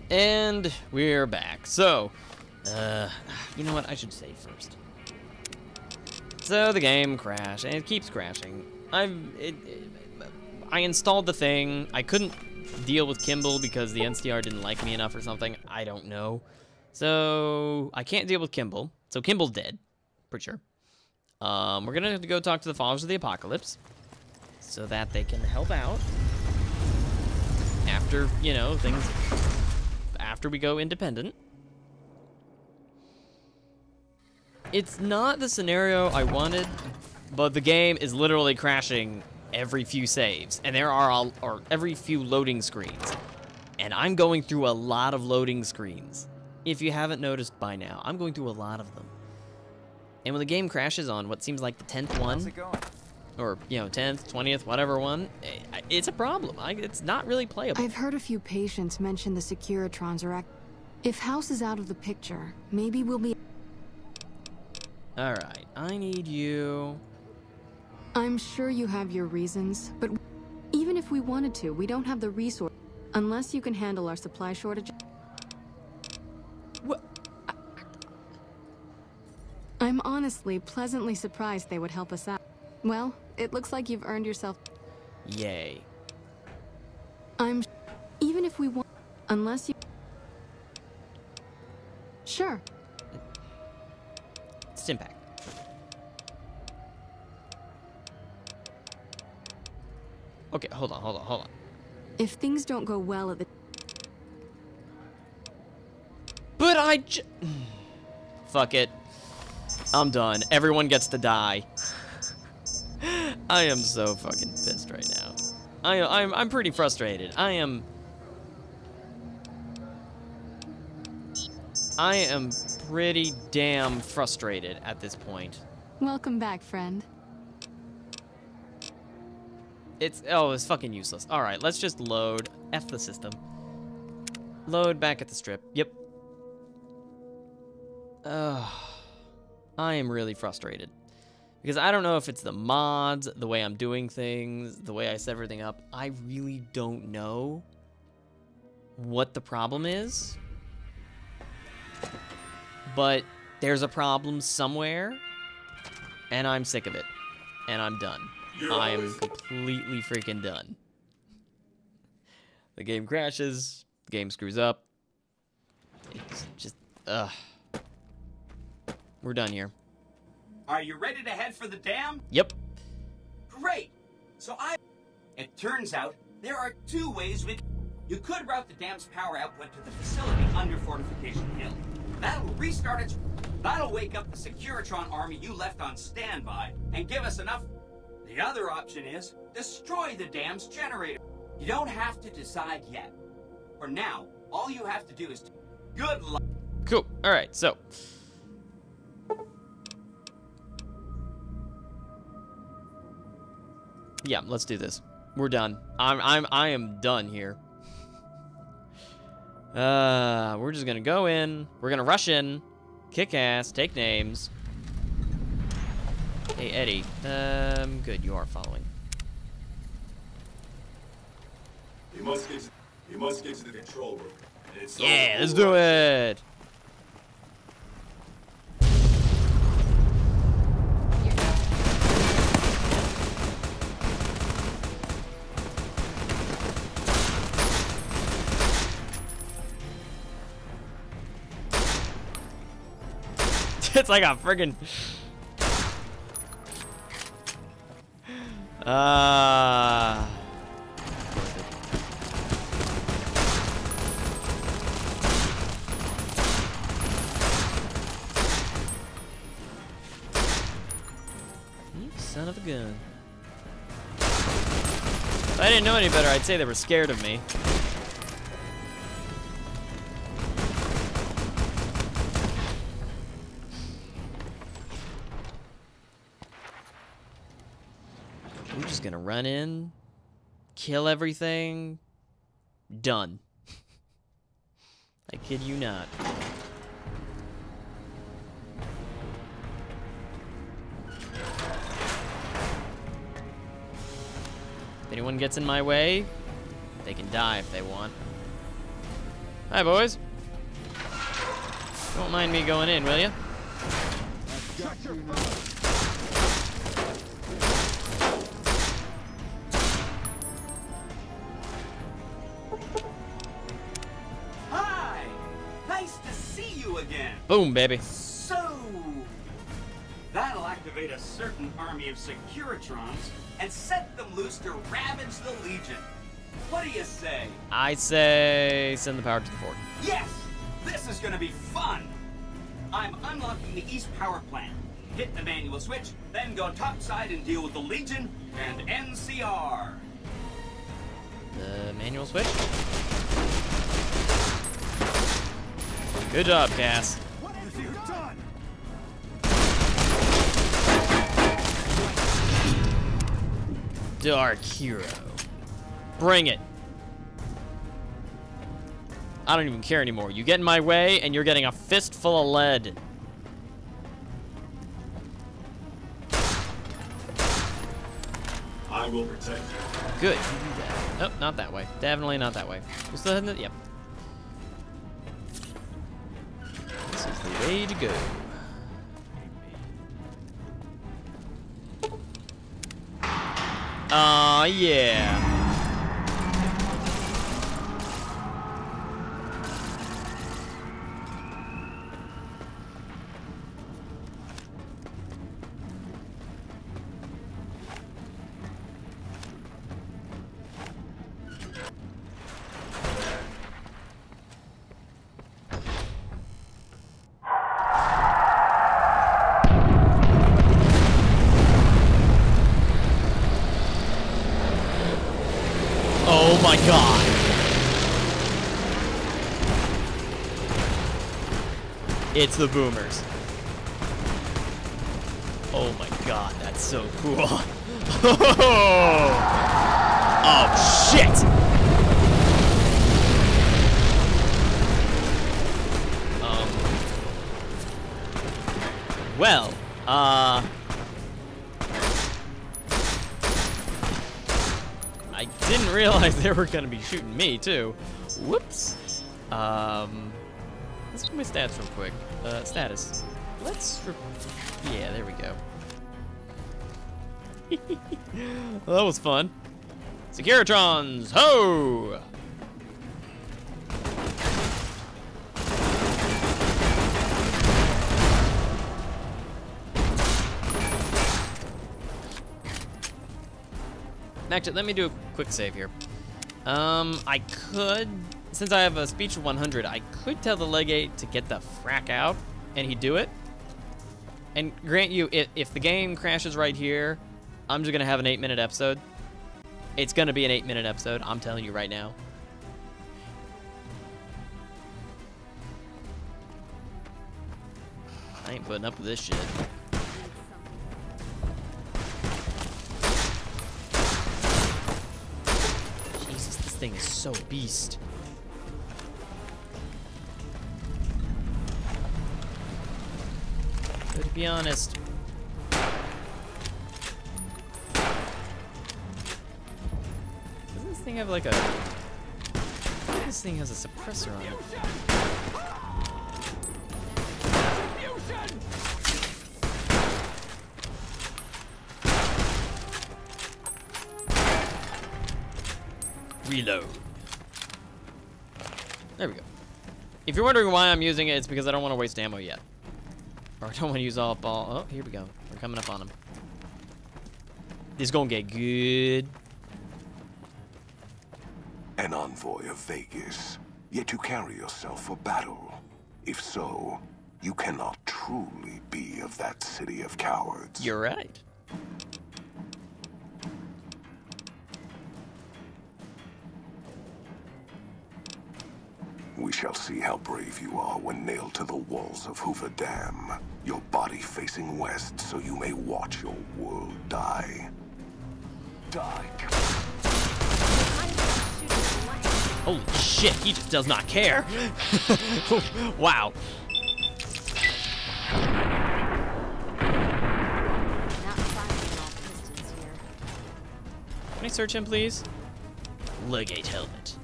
And we're back. So, you know what? I should say first. So the game crashed, and it keeps crashing. I installed the thing. I couldn't deal with Kimball because the NCR didn't like me enough or something. I don't know. So I can't deal with Kimball. So Kimball's dead, pretty sure. We're gonna have to go talk to the followers of the apocalypse so that they can help out after, you know, things. After we go independent. It's not the scenario I wanted, but the game is literally crashing every few saves, and there are or every few loading screens. And I'm going through a lot of loading screens. If you haven't noticed by now, I'm going through a lot of them. And when the game crashes on what seems like the 10th one, or, you know, 10th, 20th, whatever one, it's a problem. It's not really playable. I've heard a few patients mention the Securitrons are If House is out of the picture, maybe we'll be... Alright, I need you... I'm sure you have your reasons, but even if we wanted to, we don't have the resource. Unless you can handle our supply shortage. What? I'm honestly pleasantly surprised they would help us out. Well, it looks like you've earned yourself... Yay. Even if we want... Unless you... Sure. Stimpack. Okay, hold on. If things don't go well at the... But fuck it. I'm done. Everyone gets to die. I am so fucking pissed right now. I'm pretty frustrated. I am pretty damn frustrated at this point. Welcome back, friend. It's fucking useless. All right, let's just load. F the system. Load back at the strip. Yep. I am really frustrated. Because I don't know if it's the mods, the way I'm doing things, the way I set everything up. I really don't know what the problem is. But there's a problem somewhere, and I'm sick of it. And I'm done. I am completely freaking done. The game crashes, the game screws up. It's just, we're done here. Are you ready to head for the dam? Yep. Great. It turns out there are two ways you could route the dam's power output to the facility under Fortification Hill. That'll restart its... That'll wake up the Securitron army you left on standby and give us enough... The other option is destroy the dam's generator. You don't have to decide yet. For now, all you have to do is... Good luck. Cool. All right, so... Yeah, let's do this. We're done. I am done here. We're just gonna go in. We're gonna rush in, kick ass, take names. Hey, Eddie. Good, you are following. You must get to the control room. Yeah, let's do it. It's like a friggin' You son of a gun. If I didn't know any better, I'd say they were scared of me. We're just gonna run in, kill everything, done. I kid you not. If anyone gets in my way, they can die if they want. Hi, boys. Don't mind me going in, will you? Hi! Nice to see you again. Boom, baby. So, that'll activate a certain army of Securitrons and set them loose to ravage the Legion. What do you say? I say send the power to the fort. Yes! This is gonna be fun! I'm unlocking the East Power Plant. Hit the manual switch, then go topside and deal with the Legion and NCR. The manual switch. Good job, Cass. What have you done? Dark Hero. Bring it. I don't even care anymore. You get in my way, and you're getting a fistful of lead. I will protect you. Good, you do that. Nope, not that way. Definitely not that way. We're still heading. Yep. This is the way to go. Aw, yeah. Oh my god. It's the boomers. Oh my god, that's so cool. Oh shit. Well, I didn't realize they were gonna be shooting me too. Whoops. Let's do my stats real quick. Status. Yeah, there we go. Well, that was fun. Securitrons, ho! Actually, let me do a quick save here. I could, since I have a speech of 100, I could tell the legate to get the frack out, and he'd do it. And grant you, if the game crashes right here, I'm just gonna have an 8-minute episode. It's gonna be an 8-minute episode, I'm telling you right now. I ain't putting up with this shit. Jesus, this thing is so beast. But to be honest, doesn't this thing have like a... This thing has a suppressor on it. Reload. There we go. If you're wondering why I'm using it, it's because I don't want to waste ammo yet. Or I don't want to use all. Oh, here we go. We're coming up on him. This is gonna get good. An envoy of Vegas, yet you carry yourself for battle. If so, you cannot truly be of that city of cowards. You're right. We shall see how brave you are when nailed to the walls of Hoover Dam, your body facing west so you may watch your world die. Die. Holy shit, he just does not care. Wow. Can I search him, please? Legate helmet.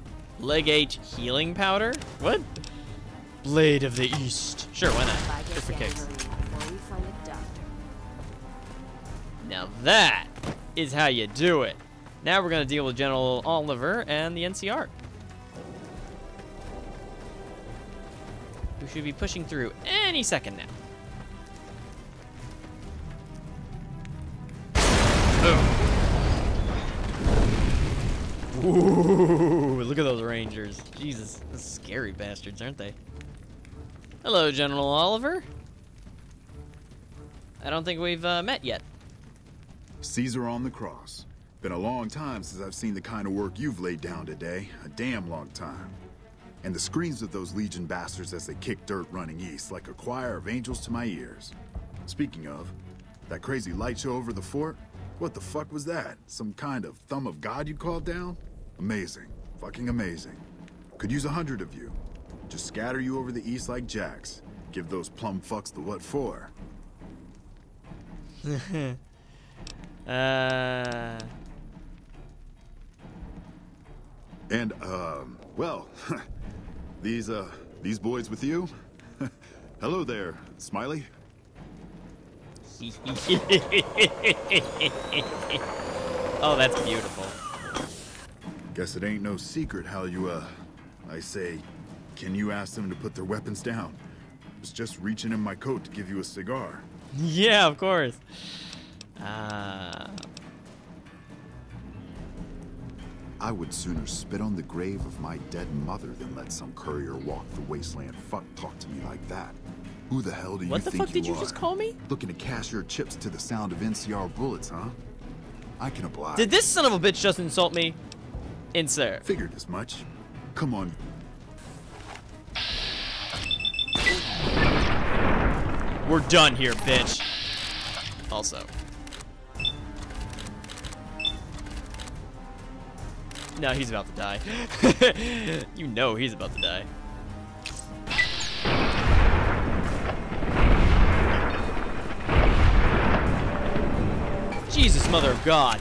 Leg H healing powder? What? Blade of the East. Sure, why not? Just for kicks. Now that is how you do it. Now we're gonna deal with General Oliver and the NCR, who should be pushing through any second now. Boom. Ooh, look at those Rangers. Jesus, those scary bastards, aren't they? Hello, General Oliver. I don't think we've met yet. Caesar on the cross. Been a long time since I've seen the kind of work you've laid down today. A damn long time. And the screams of those Legion bastards as they kick dirt running east like a choir of angels to my ears. Speaking of, that crazy light show over the fort? What the fuck was that? Some kind of thumb of God you called down? Amazing. Fucking amazing. Could use 100 of you. Just scatter you over the east like jacks. Give those plum fucks the what for. And, well, these boys with you? Hello there, Smiley. Oh, that's beautiful. Guess it ain't no secret how you, I say, can you ask them to put their weapons down? I was just reaching in my coat to give you a cigar. Yeah, of course. I would sooner spit on the grave of my dead mother than let some courier walk the wasteland fuck talk to me like that. Who the hell do you think you are? What the fuck did you just call me? Looking to cash your chips to the sound of NCR bullets, huh? I can oblige. Did this son of a bitch just insult me? Insert. Figured as much. Come on. We're done here, bitch. Also. No, he's about to die. You know he's about to die. Jesus, mother of God.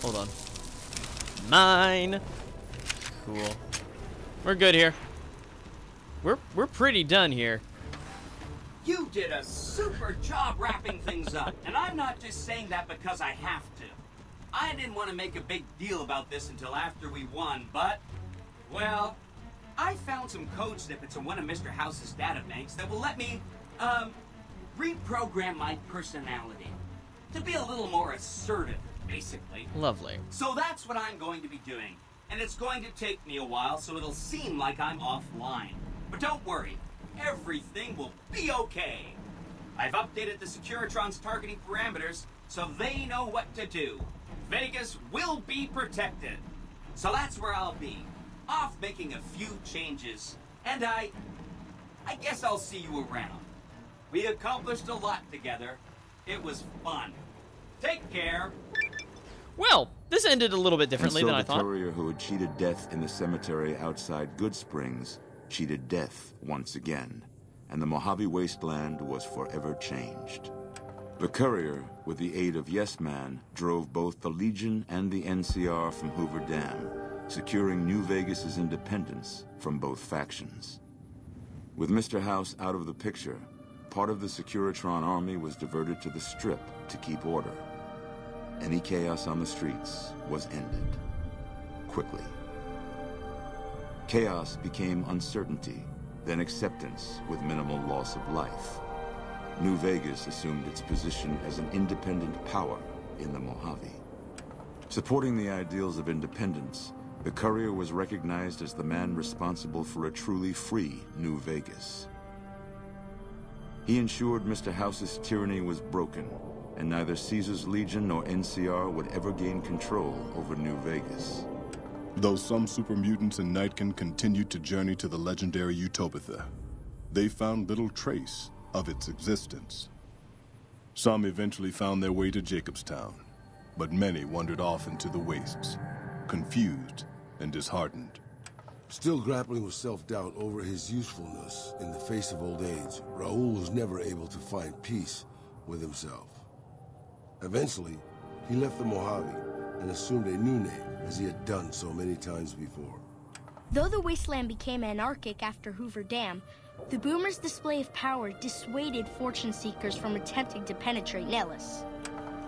Hold on. Mine. Cool. We're good here. We're pretty done here. You did a super job wrapping things up, and I'm not just saying that because I have to. I didn't want to make a big deal about this until after we won, but, well, I found some code snippets in one of Mr. House's databanks that will let me, reprogram my personality to be a little more assertive, basically. Lovely. So that's what I'm going to be doing, and it's going to take me a while, so it'll seem like I'm offline. But don't worry, everything will be okay. I've updated the Securitron's targeting parameters, so they know what to do. Vegas will be protected. So that's where I'll be, off making a few changes. And I guess I'll see you around. We accomplished a lot together. It was fun. Take care. Well, this ended a little bit differently than I thought. The courier who had cheated death in the cemetery outside Good Springs cheated death once again, and the Mojave Wasteland was forever changed. The courier, with the aid of Yes Man, drove both the Legion and the NCR from Hoover Dam, securing New Vegas's independence from both factions. With Mr. House out of the picture, part of the Securitron army was diverted to the Strip to keep order. Any chaos on the streets was ended. Quickly. Chaos became uncertainty, then acceptance with minimal loss of life. New Vegas assumed its position as an independent power in the Mojave. Supporting the ideals of independence, the courier was recognized as the man responsible for a truly free New Vegas. He ensured Mr. House's tyranny was broken, and neither Caesar's Legion nor NCR would ever gain control over New Vegas. Though some super mutants in Nightkin continued to journey to the legendary Utopia, they found little trace of its existence. Some eventually found their way to Jacobstown, but many wandered off into the wastes, confused and disheartened. Still grappling with self-doubt over his usefulness in the face of old age, Raoul was never able to find peace with himself. Eventually, he left the Mojave and assumed a new name, as he had done so many times before. Though the wasteland became anarchic after Hoover Dam, the Boomers' display of power dissuaded fortune seekers from attempting to penetrate Nellis.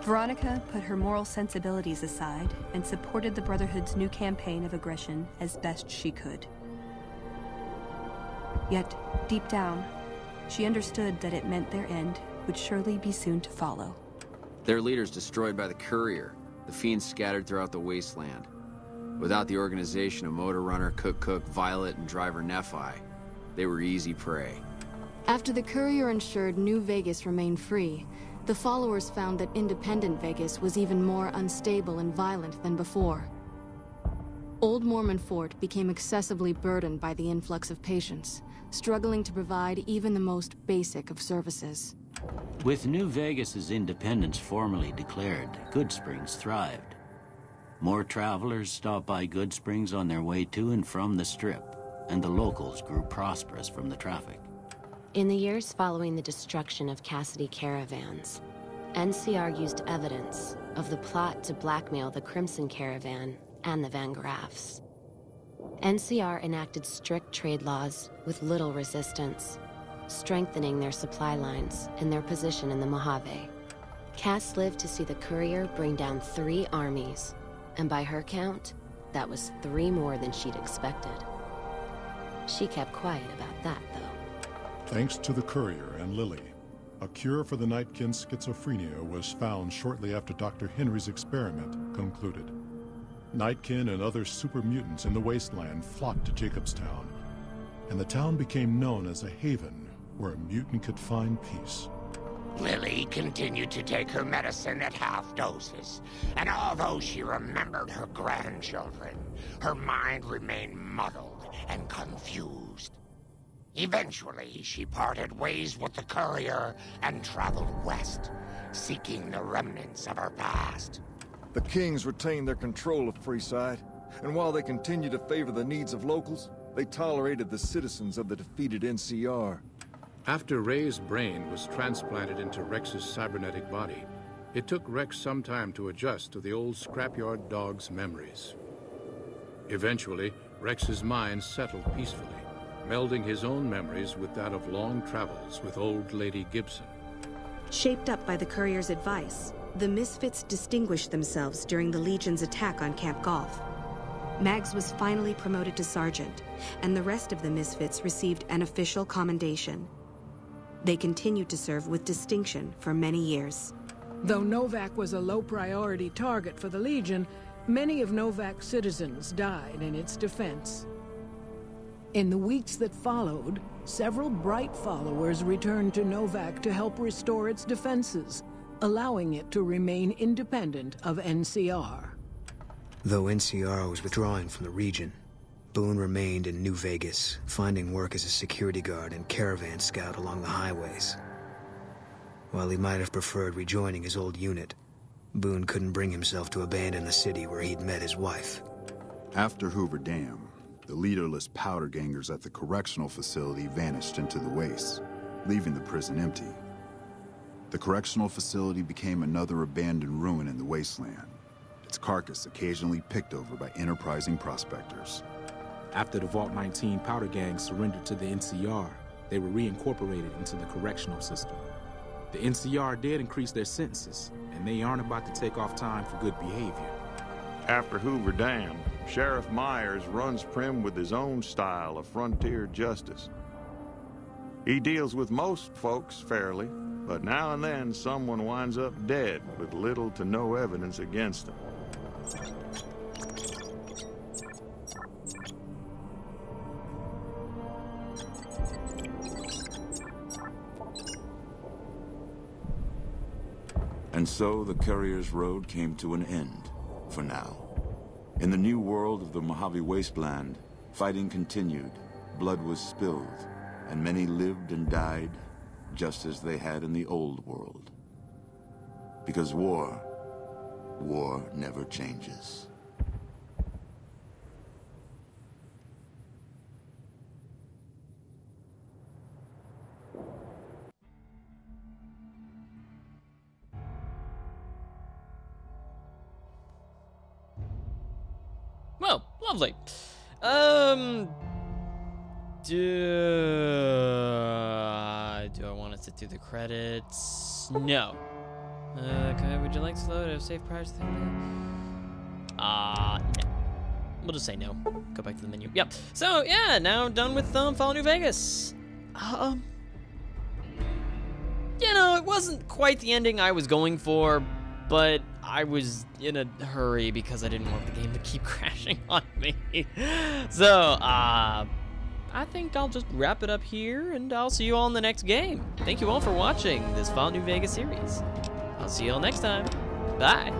Veronica put her moral sensibilities aside and supported the Brotherhood's new campaign of aggression as best she could. Yet, deep down, she understood that it meant their end would surely be soon to follow. Their leaders destroyed by the Courier, the fiends scattered throughout the wasteland. Without the organization of Motor Runner, Cook, Violet, and Driver Nephi, they were easy prey. After the Courier ensured New Vegas remained free, the followers found that independent Vegas was even more unstable and violent than before. Old Mormon Fort became excessively burdened by the influx of patients, struggling to provide even the most basic of services. With New Vegas's independence formally declared, Goodsprings thrived. More travelers stopped by Goodsprings on their way to and from the Strip, and the locals grew prosperous from the traffic. In the years following the destruction of Cassidy caravans, NCR used evidence of the plot to blackmail the Crimson Caravan and the Van Graffs. NCR enacted strict trade laws with little resistance, strengthening their supply lines and their position in the Mojave. Cass lived to see the Courier bring down 3 armies, and by her count, that was 3 more than she'd expected. She kept quiet about that, though. Thanks to the Courier and Lily, a cure for the Nightkin's schizophrenia was found shortly after Dr. Henry's experiment concluded. Nightkin and other super mutants in the wasteland flocked to Jacobstown, and the town became known as a haven where a mutant could find peace. Lily continued to take her medicine at half doses, and although she remembered her grandchildren, her mind remained muddled and confused. Eventually, she parted ways with the Courier and traveled west, seeking the remnants of her past. The Kings retained their control of Freeside, and while they continued to favor the needs of locals, they tolerated the citizens of the defeated NCR. After Ray's brain was transplanted into Rex's cybernetic body, it took Rex some time to adjust to the old scrapyard dog's memories. Eventually, Rex's mind settled peacefully, melding his own memories with that of long travels with old Lady Gibson. Shaped up by the Courier's advice, the Misfits distinguished themselves during the Legion's attack on Camp Golf. Mags was finally promoted to sergeant, and the rest of the Misfits received an official commendation. They continued to serve with distinction for many years. Though Novak was a low-priority target for the Legion, many of Novak's citizens died in its defense. In the weeks that followed, several bright followers returned to Novak to help restore its defenses, allowing it to remain independent of NCR. Though NCR was withdrawing from the region, Boone remained in New Vegas, finding work as a security guard and caravan scout along the highways. While he might have preferred rejoining his old unit, Boone couldn't bring himself to abandon the city where he'd met his wife. After Hoover Dam, the leaderless powder gangers at the correctional facility vanished into the wastes, leaving the prison empty. The correctional facility became another abandoned ruin in the wasteland, its carcass occasionally picked over by enterprising prospectors. After the Vault 19 powder gang surrendered to the NCR, they were reincorporated into the correctional system. The NCR did increase their sentences, and they aren't about to take off time for good behavior. After Hoover Dam, Sheriff Myers runs Prim with his own style of frontier justice. He deals with most folks fairly, but now and then someone winds up dead with little to no evidence against them. And so the Courier's road came to an end, for now. In the new world of the Mojave Wasteland, fighting continued, blood was spilled, and many lived and died just as they had in the old world. Because war never changes. Lovely. Do I want to sit through the credits? No. Okay, would you like to load a safe prior to the no. We'll just say no. Go back to the menu. Yep. So, yeah, now I'm done with Fallout New Vegas. You know, it wasn't quite the ending I was going for, but I was in a hurry because I didn't want the game to keep crashing on me. So, I think I'll just wrap it up here, and I'll see you all in the next game. Thank you all for watching this Fallout New Vegas series. I'll see you all next time. Bye.